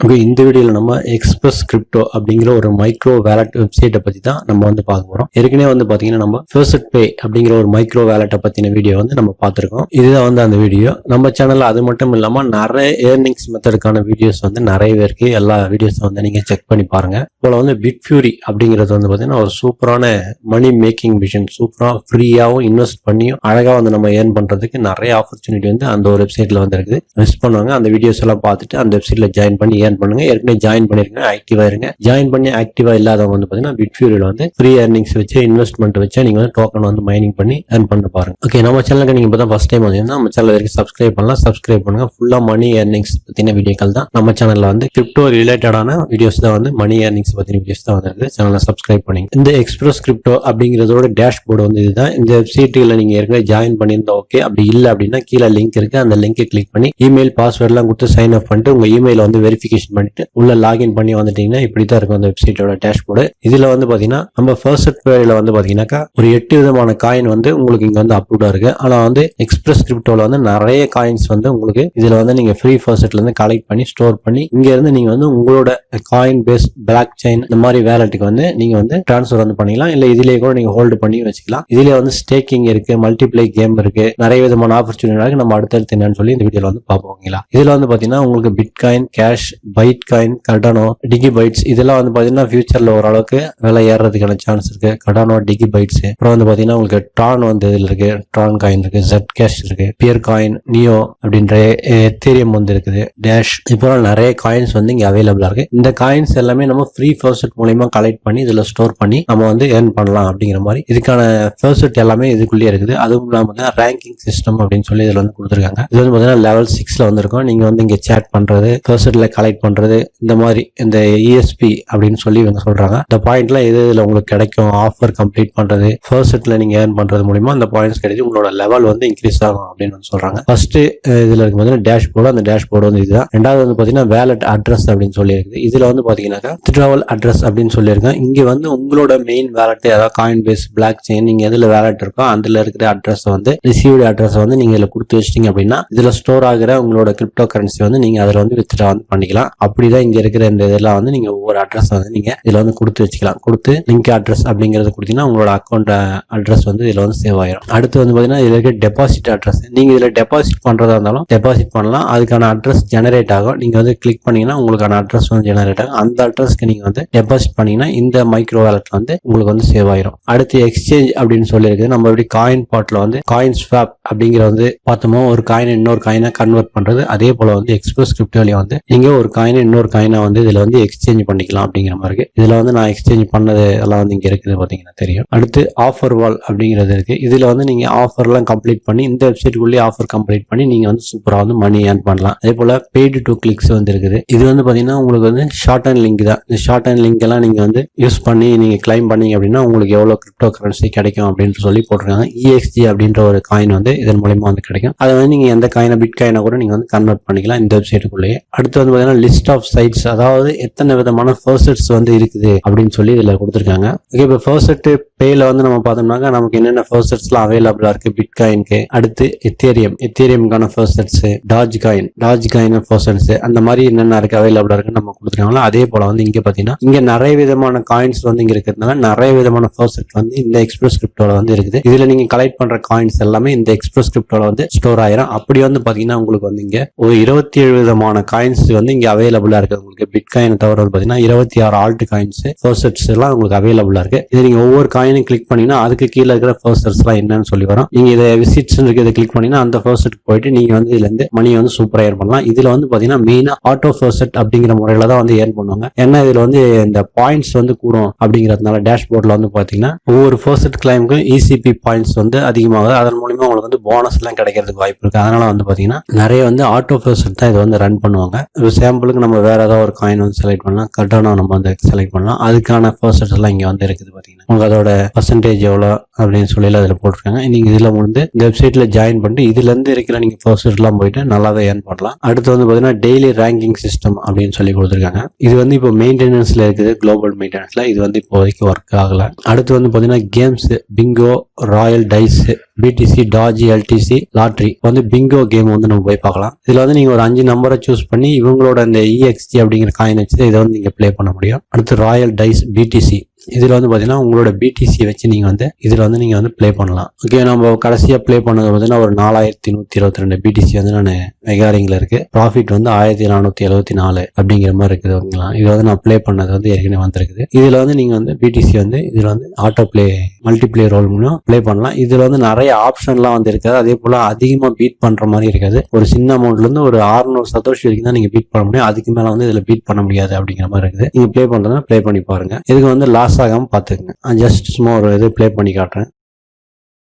Okay, இந்த வீடியோல நம்ம எக்ஸ்பிரஸ்கிரிப்டோ அப்படிங்கிற ஒரு மைக்ரோ வேலட் வெப்சைட்டை பத்தி தான் நம்ம பார்க்க போறோம். ஏற்கனவே பாத்தீங்கன்னா நம்ம ஃபர்ஸ்ட் பே அப்படிங்கிற ஒரு மைக்ரோ வேலட்டை பத்தின வீடியோ நம்ம பார்த்திருக்கோம். இதுதான் அந்த வீடியோ. நம்ம சேனல்ல அது மட்டும் இல்லாம நிறைய ஏர்னிங்ஸ் மெத்தடுக்கான வீடியோஸ் நிறையவே இருக்கு. எல்லா வீடியோஸ் நீங்க செக் பண்ணி பாருங்க. போல பிட்ஃபியூரி அப்படிங்கிறது பாத்தீங்கன்னா ஒரு சூப்பரான மணி மேக்கிங் மிஷின். சூப்பரா ஃப்ரீயாவும் இன்வெஸ்ட் பண்ணியும் அழகா நம்ம ஏர்ன் பண்றதுக்கு நிறைய ஆப்பர்ச்சுனிட்டி அந்த ஒரு வெப்சைட்ல இருக்குது. மிஸ் பண்ணுவாங்க. அந்த வீடியோஸ் எல்லாம் பார்த்துட்டு அந்த வெப்சைட்ல ஜாயின் பண்ணி பண்ணுங்க. ஏற்கனவே ஜாயின் பண்ணிருங்க, ஆக்டிவா இருங்க. ஜாயின் பண்ணி ஆக்டிவா இல்லாதவங்க பாத்தீங்கன்னா பிட்ஃபியூரியில ஃப்ரீ ஏர்னிங்ஸ் வச்சு இன்வெஸ்ட்மெண்ட் வச்சு நீங்க டோக்கன் மைனிங் பண்ணி ஏர்ன் பண்ண பாருங்க. ஓகே, நம்ம சேனலுக்கு நீங்க இப்பதான் ஃபர்ஸ்ட் டைம் வந்தீங்கன்னா நம்ம சேனல் வரைக்கும் சப்ஸ்கிரைப் பண்ணலாம். சப்ஸ்கிரைப் பண்ணுங்க. ஃபுல்லா மணி ஏர்னிங்ஸ் பத்தின வீடியோக்கள் தான் நம்ம சேனல்ல கிரிப்டோ ரிலேட்டடான வீடியோஸ் தான் மணி ஏர்னிங்ஸ் பத்தின வீடியோஸ் தான் வந்திருக்கு. சேனலை சப்ஸ்கிரைப் பண்ணுங்க. இந்த எக்ஸ்பிரஸ்கிரிப்டோ அப்படிங்கறதோட டேஷ்போர்டு இதுதான். இந்த வெப்சைட்ல நீங்க ஏற்கனவே ஜாயின் பண்ணியிருந்தா ஓகே. அப்படி இல்ல அப்படின்னா கீழே லிங்க் இருக்கு. அந்த லிங்கை கிளிக் பண்ணி இமெயில் பாஸ்வேர்ட் எல்லாம் கொடுத்து சைன் அப் பண்ணிட்டு உங்க இமெயில வெரிஃபிகேஷன் பண்ணிட்டு உள்ள லாகின் பண்ணி வந்துட்டீங்கன்னா இப்படித்தான் இருக்கும் அந்த வெப்சைட்டோட டேஷ்போர்டு. இதுல பாத்தீங்கன்னா நம்ம ஃபர்ஸ்ட் பேல பாத்தீங்கன்னாக்கா ஒரு 8 விதமான காயின் உங்களுக்கு இங்க அப்லோடா இருக்கு. ஆனா எக்ஸ்பிரஸ்கிரிப்டோல நிறைய காயின்ஸ் உங்களுக்கு இதுல நீங்க ஃப்ரீ ஃபர்ஸ்ட்ல இருந்து கலெக்ட் பண்ணி ஸ்டோர் பண்ணி இங்க இருந்து நீங்க உங்களோட காயின் பேஸ் பிளாக் செயின் இந்த மாதிரி வேலட்டுக்கு நீங்க டிரான்ஸ்ஃபர் பண்ணிக்கலாம். இல்ல இதுலயே கூட நீங்க ஹோல்டு பண்ணி வச்சுக்கலாம். இதுல ஸ்டேக்கிங் இருக்கு, மல்டிப்ளை கேம் இருக்கு, நிறைய விதமான ஆப்பர்ச்சுனிட்டி நம்ம அடுத்தடுத்து என்னன்னு சொல்லி இந்த வீடியோல பாப்போங்களா. இதுல பாத்தீங்கன்னா உங்களுக்கு bitcoin, cash, bytecoin, Cardano, digibytes இதெல்லாம் பாத்தீங்கன்னா ஃபியூச்சர்ல ஓரளவுக்கு விலை ஏறதுக்கான சான்ஸ் இருக்கு. கடானோ, டிகி பைட்ஸ், அப்புறம் பாத்தீங்கன்னா உங்களுக்கு ட்ரான் இதுல இருக்கு, ட்ரான் காயின் இருக்கு, ஜெட் கேஷ் இருக்கு, பியர் காயின், நியோ அப்படின்ற எத்தீரியம் இருக்குது, டேஷ் இப்போ நிறைய காயின்ஸ் இங்க அவைலபிளா இருக்கு. இந்த காயின்ஸ் எல்லாமே நம்ம ஃப்ரீ ஃபர்ஸ்ட் மூலமா கலெக்ட் பண்ணி இதுல ஸ்டோர் பண்ணி நம்ம ஏர்ன் பண்ணலாம் அப்படிங்கிற மாதிரி இதுக்கான ஃபர்ஸ்ட் எல்லாமே இதுக்குள்ளேயே இருக்குது. அதுவும் இல்லாம ரேங்கிங் சிஸ்டம் அப்படின்னு சொல்லி இதுல கொடுத்துருக்காங்க. இது பாத்தீங்கன்னா லெவல் 6ல இருக்கும். நீங்க இங்க சேட் பண்றது, ஃபர்ஸ்ட்ல கலெக்ட் பண்றது, இந்த மாதிரி இந்த இஎஸ்பி அப்படின்னு சொல்லி சொல்றாங்க. இந்த பாயிண்ட்லாம் இதுல உங்களுக்கு கிடைக்கும். ஆஃபர் கம்ப்ளீட் பண்றது, ஃபர்ஸ்ட்ல நீங்க ஏர்ன் பண்றது மூலமா அந்த பாயிண்ட்ஸ் கிடைச்சு உங்களோட லெவல் இன்க்ரீஸ் ஆகும் அப்படின்னு சொல்றாங்க. ஃபர்ஸ்ட் இதுல இருக்கு பாத்தீங்கன்னா டேஷ்போர்டு. அந்த டேஷ்போர்டு இதுதான். ரெண்டாவது பாத்தீங்கன்னா வேலட் அட்ரஸ் அப்படின்னு சொல்லி இருக்குது. இதுல பாத்தீங்கன்னா வித்ட்ராவல் அட்ரஸ் அப்படின்னு சொல்லியிருக்கேன். இங்க உங்களோட மெயின் வேலட், அதாவது காயின் பேஸ், பிளாக் செயின், நீங்க எதுல வேலட் இருக்கோ அதுல இருக்கிற அட்ரஸ் ரிசீவ்டு அட்ரஸ் நீங்க இதுல கொடுத்து வச்சிட்டீங்க அப்படின்னா இதுல ஸ்டோர் ஆகிற உங்களோட கிரிப்டோ கரன்சி நீங்க அதுல வித்ட்ரா பண்ணிக்கலாம். அப்படிதான் இங்க இருக்கிற இந்த இதெல்லாம் நீங்க ஒவ்வொரு அட்ரஸ் நீங்க இதுல கொடுத்து வச்சுக்கலாம். கொடுத்து லிங்க் அட்ரஸ் அப்படிங்கறது கொடுத்தீங்கன்னா உங்களோட அக்கௌண்ட் அட்ரஸ் இதுல சேவ் ஆயிரும். அடுத்து பாத்தீங்கன்னா இதுல இருக்க டெபாசிட் அட்ரஸ். நீங்க இதுல டெபாசிட் பண்றதா இருந்தாலும் டெபாசிட் பண்ணலாம். அதுக்கான அட்ரஸ் ஜெனரேட் ஆகும். நீங்க கிளிக் பண்ணீங்கன்னா உங்களுக்கான அட்ரஸ் ஜெனரேட் ஆகும். அந்த அட்ரஸ்க்கு நீங்க டெபாசிட் பண்ணீங்கன்னா இந்த மைக்ரோ வேலட் உங்களுக்கு சேவ் ஆயிரும். அடுத்து எக்ஸ்சேஞ்ச் அப்படின்னு சொல்லி இருக்கு. நம்ம எப்படி காயின் பாட்ல காயின் ஸ்வாப் அப்படிங்கிற பார்த்தோமோ ஒரு காயின் இன்னொரு காயினை கன்வெர்ட் பண்றது, அதே போல எக்ஸ்பிரஸ்கிரிப்டோலயே நீங்க ஒரு காயினை இன்னொரு காயினை இதுல எக்ஸ்சேஞ்ச் பண்ணிக்கலாம் அப்படிங்கிற மாதிரி இருக்கு. இதுல நான் எக்ஸ்சேஞ்ச் பண்ணது எல்லாம் இங்க இருக்குது பாத்தீங்கன்னா தெரியும். அடுத்து ஆஃபர் வால் அப்படிங்கிறது இருக்கு. இதுல நீங்க ஆஃபர் எல்லாம் கம்ப்ளீட் பண்ணி இந்த வெப்சைட்டுக்குள்ளேயே ஆஃபர் கம்ப்ளீட் பண்ணி நீங்க சூப்பரா மணி ஏர்ன் பண்ணலாம். அதே போல பெய்டு டு கிளிக்ஸ் இருக்குது. இது பாத்தீங்கன்னா உங்களுக்கு ஷார்ட் அண்ட் லிங்க் தான். இந்த ஷார்ட் அண்ட் லிங்க் எல்லாம் நீங்க யூஸ் பண்ணி நீங்க கிளைம் பண்ணீங்க அப்படின்னா உங்களுக்கு எவ்வளவு கிரிப்டோ கரன்சி கிடைக்கும் அப்படின்னு சொல்லி போட்டிருக்காங்க. EXG அப்படின்ற ஒரு காயின் இதன் மூலமா கிடைக்கும். அதை நீங்க எந்த காயினை பிட் காயினை கூட நீங்க கன்வெர்ட் பண்ணிக்கலாம் இந்த வெப்சைட்டுக்குள்ளேயே. அடுத்து பாத்தீங்கன்னா லிஸ்ட் ஆஃப் சைட்ஸ், அதாவது எத்தனை விதமான ஃபர்ஸ்ட்ஸ் இருக்குது அப்படின்னு சொல்லி இதுல கொடுத்துருக்காங்க. ஓகே, இப்போ ஃபர்ஸ்ட் பேல நம்ம பார்த்தோம்னாக்கா நமக்கு என்னென்ன ஃபர்ஸ்ட்ஸ்லாம் அவைலபிளா இருக்கு பிட்காயினுக்கு. அடுத்து எத்தீரியம்கான ஃபர்ஸ்ட்ஸ், டாஜ் காயின் ஃபர்ஸ்ட்ஸ், அந்த மாதிரி என்னென்ன இருக்கு அவைலபிளா இருக்குன்னு நம்ம கொடுத்துருக்காங்களா. அதே போல இங்க பாத்தீங்கன்னா இங்க நிறைய விதமான காயின்ஸ் இங்க இருக்கிறதுனால நிறைய விதமான ஃபர்ஸ்ட் இந்த எக்ஸ்பிரஸ்கிரிப்டோல இருக்குது. இதுல நீங்க கலெக்ட் பண்ற காயின்ஸ் எல்லாமே இந்த எக்ஸ்பிரஸ்கிரிப்டோல ஸ்டோர் ஆயிரும். அப்படி பாத்தீங்கன்னா உங்களுக்கு இங்க ஒரு 27 விதமான காயின்ஸ் இங்க அவைலபிளா இருக்கு. உங்களுக்கு பிட்காயின் தவிர பாத்தீங்கன்னா 26 ஆல்ட் காயின்ஸ் ஃபர்ஸ்ட்ஸ் எல்லாம் உங்களுக்கு அவைலபிளா இருக்கு. இது நீங்க ஒவ்வொரு காயினும் கிளிக் பண்ணீங்கன்னா அதுக்கு கீழே இருக்கிற ஃபர்ஸ்ட்ஸ் எல்லாம் என்னன்னு சொல்லி வரும். நீங்க இதை விசிட்ஸ் இதை கிளிக் பண்ணீங்கன்னா அந்த ஃபர்ஸ்ட்க்கு போயிட்டு நீங்க இதுல இருந்து மணி சூப்பரா ஏர்ன் பண்ணலாம். இதுல பாத்தீங்கன்னா மெயினா ஆட்டோ ஃபர்ஸ்ட் அப்படிங்கிற முறையில தான் ஏர்ன் பண்ணுவாங்க. ஏன்னா இதுல இந்த பாயிண்ட்ஸ் கூடும் அப்படிங்கறதுனால டேஷ்போர்ட்ல பாத்தீங்கன்னா ஒவ்வொரு ஃபர்ஸ்ட் கிளைமுக்கும் ECP பாயிண்ட்ஸ் அதிகமாகுது. அதன் மூலமா உங்களுக்கு போனஸ் எல்லாம் கிடைக்கிறதுக்கு வாய்ப்பு இருக்கு. அதனால பாத்தீங்கன்னா நிறைய ஆட்டோ ஃபர்ஸ்ட் தான் இது ரன் பண்ணுவாங்க. சாம்பிளுக்கு நம்ம வேற ஏதாவது ஒரு காயின் செலக்ட் பண்ணலாம். கட்டானோ நம்ம செலக்ட் பண்ணலாம். அதுக்கான ஃபர்ஸ்ட் எல்லாம் இங்க இருக்குது பாத்தீங்கன்னா உங்களுக்கு அதோட பர்சன்டேஜ் எவ்வளோ அப்படின்னு சொல்லி அதில் போட்டிருக்காங்க. நீங்க இதுல வந்து இந்த வெப்சைட்ல ஜாயின் பண்ணிட்டு இதுல இருந்து இருக்கிற நீங்க ப்ராசஸ் எல்லாம் போயிட்டு நல்லாவே ஏர்ன் பண்ணலாம். அடுத்து வந்து பாத்தீங்கன்னா டெய்லி ரேங்கிங் சிஸ்டம் அப்படின்னு சொல்லி கொடுத்துருக்காங்க. இது வந்து இப்போ மெயின்டெனன்ஸ்ல இருக்குது, குளோபல் மெயின்டெனன்ஸ்ல. இது வந்து இப்போதைக்கு ஒர்க் ஆகல. அடுத்து வந்து பாத்தீங்கன்னா games, bingo, royal dice, BTC, Doge, LTC, lottery வந்து பிங்கோ கேம் வந்து நம்ம போய் பார்க்கலாம். இதுல வந்து நீங்க ஒரு 5 நம்பரை சூஸ் பண்ணி இவங்களோட இந்த EXG அப்படிங்கிற காயின் வச்சு இதை வந்து நீங்க ப்ளே பண்ண முடியும். அடுத்து ராயல் டைஸ், பிடிசி, இதுல வந்து பாத்தீங்கன்னா உங்களோட பிடிசி வச்சு நீங்க வந்து இதுல வந்து நீங்க வந்து ப்ளே பண்ணலாம். ஓகே, நம்ம கடைசியா ப்ளே பண்ணது பாத்தீங்கன்னா ஒரு 4122 பிடிசி வந்து நான் மெகாரிங்ல இருக்கு. ப்ராஃபிட் வந்து 1474 அப்படிங்கிற மாதிரி இருக்குது. ஓகேங்களா, இது வந்து நான் ப்ளே பண்ணது வந்து ஏற்கனவே வந்திருக்குது. இதுல வந்து நீங்க வந்து பிடிசி வந்து இதுல வந்து ஆட்டோ ப்ளே, மல்டிப்ளே ரோல் மூலம் ப்ளே பண்ணலாம். இதுல வந்து நிறைய ஆப்ஷன்லாம் வந்து இருக்காது. அதே போல அதிகமா பீட் பண்ற மாதிரி இருக்காது. ஒரு சின்ன அமௌண்ட்ல இருந்து ஒரு 600 சதோஷி வரைக்கும் தான் நீங்க பீட் பண்ண முடியும். அதுக்கு மேல வந்து இதுல பீட் பண்ண முடியாது அப்படிங்கிற மாதிரி இருக்குது. நீங்க ப்ளே பண்றதுனா ப்ளே பண்ணி பாருங்க. இதுக்கு வந்து லாஸ் ஆகாம பாத்துக்கங்க. ஜஸ்ட் சும்மா ஒரு இது ப்ளே பண்ணி காட்டுறேன்.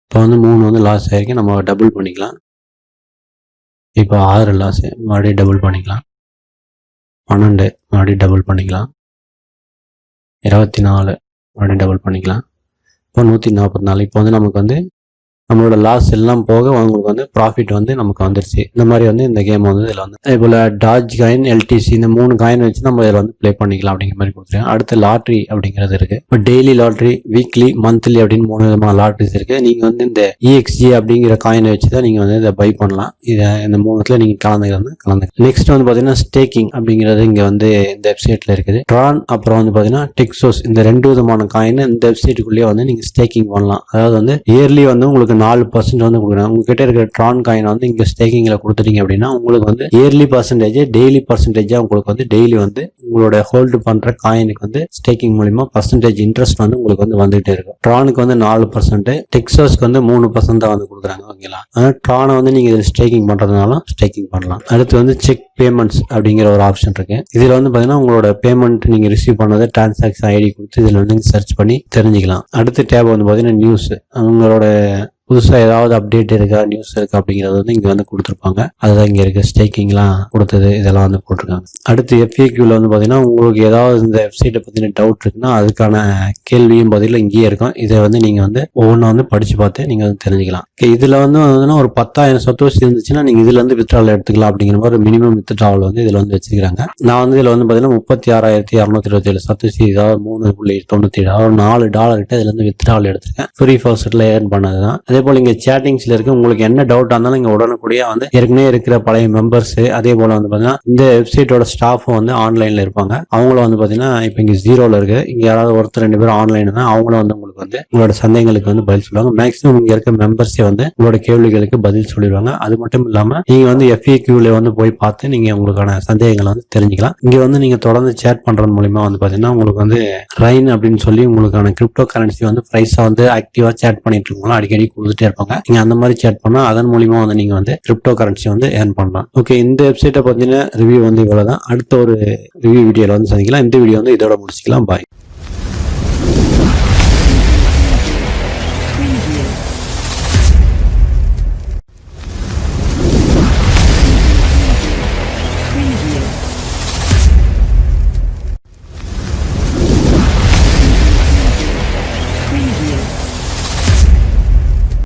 இப்போ வந்து 3 வந்து லாஸ் ஆயிருக்கு. நம்ம டபுள் பண்ணிக்கலாம். இப்போ 6 லாஸ், மறுபடியும் டபுள் பண்ணிக்கலாம். 12 மறுபடியும் டபுள் பண்ணிக்கலாம். 24 மறுபடியும் டபுள் பண்ணிக்கலாம். இப்போ 144. இப்போ வந்து நமக்கு வந்து நம்மளோட லாஸ் எல்லாம் போக உங்களுக்கு வந்து ப்ராஃபிட் வந்து நமக்கு வந்துருச்சு. இந்த மாதிரி வந்து இந்த கேம் வந்து இதில் வந்து அதே போல் டாஜ் காயின், எல்டிசி, இந்த 3 காயின் வச்சு நம்ம இதில் வந்து ப்ளே பண்ணிக்கலாம் அப்படிங்கிற மாதிரி கொடுத்துருக்கேன். அடுத்து லாட்ரி அப்படிங்கிறது இருக்கு. இப்போ டெய்லி லாட்ரி, வீக்லி, மந்த்லி அப்படின்னு 3 விதமான லாட்ரிஸ் இருக்கு. நீங்க வந்து இந்த EXG அப்படிங்கிற காயினை வச்சு தான் நீங்க வந்து இதை பை பண்ணலாம். இதை இந்த 3த்துல நீங்க கலந்து. நெக்ஸ்ட் வந்து பாத்தீங்கன்னா ஸ்டேக்கிங் அப்படிங்கிறது இங்க வந்து இந்த வெப்சைட்ல இருக்குது. ட்ரான் அப்புறம் வந்து பாத்தீங்கன்னா டெக்ஸோஸ், இந்த 2 விதமான காயின் இந்த வெப்சைட்டுக்குள்ளேயே வந்து நீங்க ஸ்டேக்கிங் பண்ணலாம். அதாவது வந்து இயர்லி வந்து உங்களுக்கு 4% வந்து கொடுக்குறாங்க. உங்ககிட்ட இருக்கிற ட்ரான் காயின் வந்து இங்க ஸ்டேக்கிங்ல கொடுத்துட்டீங்க அப்படின்னா உங்களுக்கு வந்து இயர்லி பர்சன்டேஜ், டெய்லி பர்சன்டேஜா உங்களுக்கு வந்து டெய்லி வந்து உங்களோட ஹோல்டு பண்ற காயினுக்கு வந்து ஸ்டேக்கிங் மூலமா பர்சன்டேஜ் இன்ட்ரெஸ்ட் வந்து உங்களுக்கு வந்து வந்துகிட்டே இருக்கும். ட்ரானுக்கு வந்து 4%, டெக்ஸாஸ்க்கு வந்து 3% தான் வந்து கொடுக்குறாங்க. ஓகேங்களா, அதனால ட்ரானை வந்து நீங்க இதில் ஸ்டேக்கிங் பண்றதுனால ஸ்டேக்கிங் பண்ணலாம். அடுத்து வந்து செக் பேமெண்ட்ஸ் அப்படிங்கிற ஒரு ஆப்ஷன் இருக்கு. இதுல வந்து பாத்தீங்கன்னா உங்களோட பேமெண்ட் நீங்க ரிசீவ் பண்ணது டிரான்சாக்ஷன் ஐடி கொடுத்து இதுல வந்து சர்ச் பண்ணி தெரிஞ்சுக்கலாம். அடுத்த டேப் வந்து பாத்தீங்கன்னா நியூஸ், உங்களோட புதுசா ஏதாவது அப்டேட் இருக்கா, நியூஸ் இருக்கா அப்படிங்கறது வந்து இங்க வந்து கொடுத்துருப்பாங்க. அதுதான் இங்க இருக்கு. ஸ்டேக்கிங்லாம் கொடுத்தது இதெல்லாம் வந்து போட்டிருக்காங்க. அடுத்து FAQல வந்து பாத்தீங்கன்னா உங்களுக்கு ஏதாவது இந்த வெப்சைட்டை பத்தின டவுட் இருக்குன்னா அதுக்கான கேள்வியும் பதிலும் இங்கேயே இருக்கும். இதை வந்து நீங்க வந்து ஒவ்வொன்றா வந்து படிச்சு பார்த்து நீங்க வந்து தெரிஞ்சுக்கலாம். இதுல வந்து ஒரு 10,000 சத்தோஷி இருந்துச்சுன்னா நீங்க இதுல இருந்து வித்ட்ராவல் எடுத்துக்கலாம் அப்படிங்கிற மாதிரி மினிமம் வித்ட்ராவல் வந்து இதுல வந்து வச்சிருக்காங்க. நான் வந்து இதுல வந்து பாத்தீங்கன்னா 36,227 சத்தோஷி, ஏதாவது 3.97, அதாவது $4 கிட்ட இதுல இருந்து வித்ட்ராவல் எடுத்திருக்கேன். ஃப்ரீ ஃபர்ஸ்ட்ல ஏர்ன் பண்ணதுதான். அதே போல இங்க சேட்டிங்ஸ்ல இருக்கு. உங்களுக்கு என்ன டவுட் இருந்தாலும் இங்க உடனுக்குடியா வந்து ஏற்கனவே இருக்கிற பழைய மெம்பர்ஸ், அதே போல வந்து பாத்தீங்கன்னா இந்த வெப்சைட்டோட ஸ்டாஃபும் வந்து ஆன்லைன்ல இருப்பாங்க. அவங்களும் வந்து பாத்தீங்கன்னா இப்ப இங்க 0ல இருக்கு. இங்க யாராவது ஒருத்தர் 2 பேரும் ஆன்லைன் தான், அவங்களும் வந்து உங்களுக்கு வந்து உங்களோட சந்தேகங்களுக்கு வந்து பதில் சொல்லுவாங்க. மேக்ஸிமம் இங்க இருக்க மெம்பர்ஸே வந்து உங்களோட கேள்விகளுக்கு பதில் சொல்லிடுவாங்க. அது மட்டும் இல்லாம நீங்க வந்து FAQல வந்து போய் பார்த்து நீங்க உங்களுக்கான சந்தேகங்களை வந்து தெரிஞ்சுக்கலாம். இங்க வந்து நீங்க தொடர்ந்து சேட் பண்றது மூலமா வந்து பாத்தீங்கன்னா உங்களுக்கு வந்து ரைன் அப்படின்னு சொல்லி உங்களுக்கான கிரிப்டோ கரன்சி வந்து பிரைஸா வந்து ஆக்டிவா சேட் பண்ணிட்டு இருக்கோம், அடிக்கடி கொடுத்துட்டே இருப்பாங்க. நீங்க அந்த மாதிரி சேட் பண்ணா அதன் மூலியமா வந்து நீங்க வந்து கிரிப்டோ கரன்சி வந்து ஏர்ன் பண்ணலாம். ஓகே, இந்த வெப்சைட்டை பத்தின ரிவ்யூ வந்து இவ்வளவுதான். அடுத்த ஒரு ரிவ்யூ வீடியோல வந்து சந்திக்கலாம். இந்த வீடியோ வந்து இதோட முடிச்சுக்கலாம். பாய்.